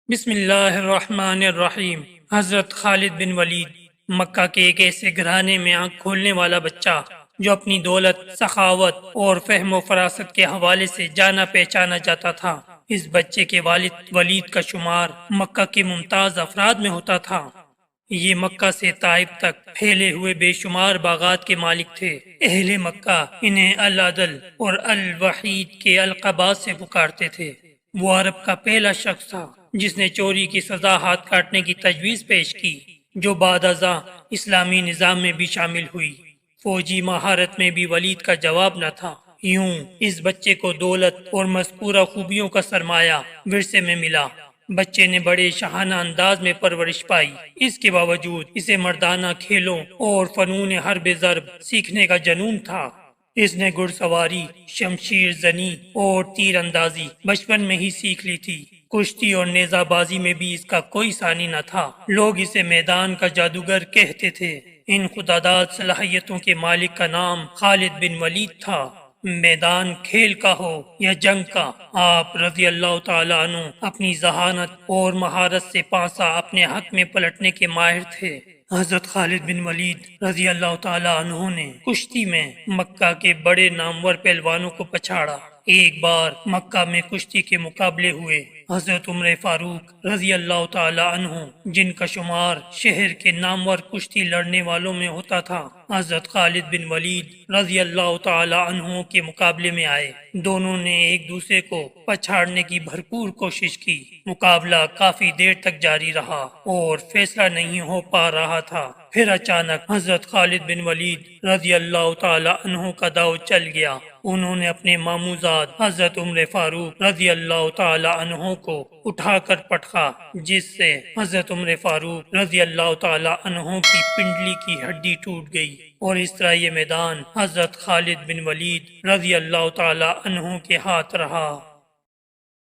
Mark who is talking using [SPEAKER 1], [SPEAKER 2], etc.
[SPEAKER 1] بسم اللہ الرحمن الرحیم۔ حضرت خالد بن ولید مکہ کے ایک ایسے گھرانے میں آنکھ کھولنے والا بچہ جو اپنی دولت، سخاوت اور فہم و فراست کے حوالے سے جانا پہچانا جاتا تھا۔ اس بچے کے والد ولید کا شمار مکہ کے ممتاز افراد میں ہوتا تھا۔ یہ مکہ سے طائف تک پھیلے ہوئے بے شمار باغات کے مالک تھے۔ اہل مکہ انہیں العدل اور الوحید کے القابات سے پکارتے تھے۔ وہ عرب کا پہلا شخص تھا جس نے چوری کی سزا ہاتھ کاٹنے کی تجویز پیش کی، جو بعد ازاں اسلامی نظام میں بھی شامل ہوئی۔ فوجی مہارت میں بھی ولید کا جواب نہ تھا۔ یوں اس بچے کو دولت اور مذکورہ خوبیوں کا سرمایہ ورثے میں ملا۔ بچے نے بڑے شاہانہ انداز میں پرورش پائی۔ اس کے باوجود اسے مردانہ کھیلوں اور فنون حرب ضرب سیکھنے کا جنون تھا۔ اس نے گھڑ سواری، شمشیر زنی اور تیر اندازی بچپن میں ہی سیکھ لی تھی۔ کشتی اور نیزہ بازی میں بھی اس کا کوئی ثانی نہ تھا۔ لوگ اسے میدان کا جادوگر کہتے تھے۔ ان خداداد صلاحیتوں کے مالک کا نام خالد بن ولید تھا۔ میدان کھیل کا ہو یا جنگ کا، آپ رضی اللہ تعالیٰ عنہ اپنی ذہانت اور مہارت سے پانسا اپنے حق میں پلٹنے کے ماہر تھے۔ حضرت خالد بن ولید رضی اللہ تعالیٰ عنہ نے کشتی میں مکہ کے بڑے نامور پہلوانوں کو پچھاڑا۔ ایک بار مکہ میں کشتی کے مقابلے ہوئے۔ حضرت عمر فاروق رضی اللہ تعالیٰ عنہ، جن کا شمار شہر کے نامور کشتی لڑنے والوں میں ہوتا تھا، حضرت خالد بن ولید رضی اللہ تعالیٰ عنہ کے مقابلے میں آئے۔ دونوں نے ایک دوسرے کو پچھاڑنے کی بھرپور کوشش کی۔ مقابلہ کافی دیر تک جاری رہا اور فیصلہ نہیں ہو پا رہا تھا۔ پھر اچانک حضرت خالد بن ولید رضی اللہ تعالیٰ عنہ کا داؤ چل گیا۔ انہوں نے اپنے ماموزاد حضرت عمر فاروق رضی اللہ تعالیٰ عنہ کو اٹھا کر پٹخا، جس سے حضرت عمر فاروق رضی اللہ تعالیٰ عنہ کی پنڈلی کی ہڈی ٹوٹ گئی، اور اس طرح یہ میدان حضرت خالد بن ولید رضی اللہ تعالیٰ عنہ کے ہاتھ رہا۔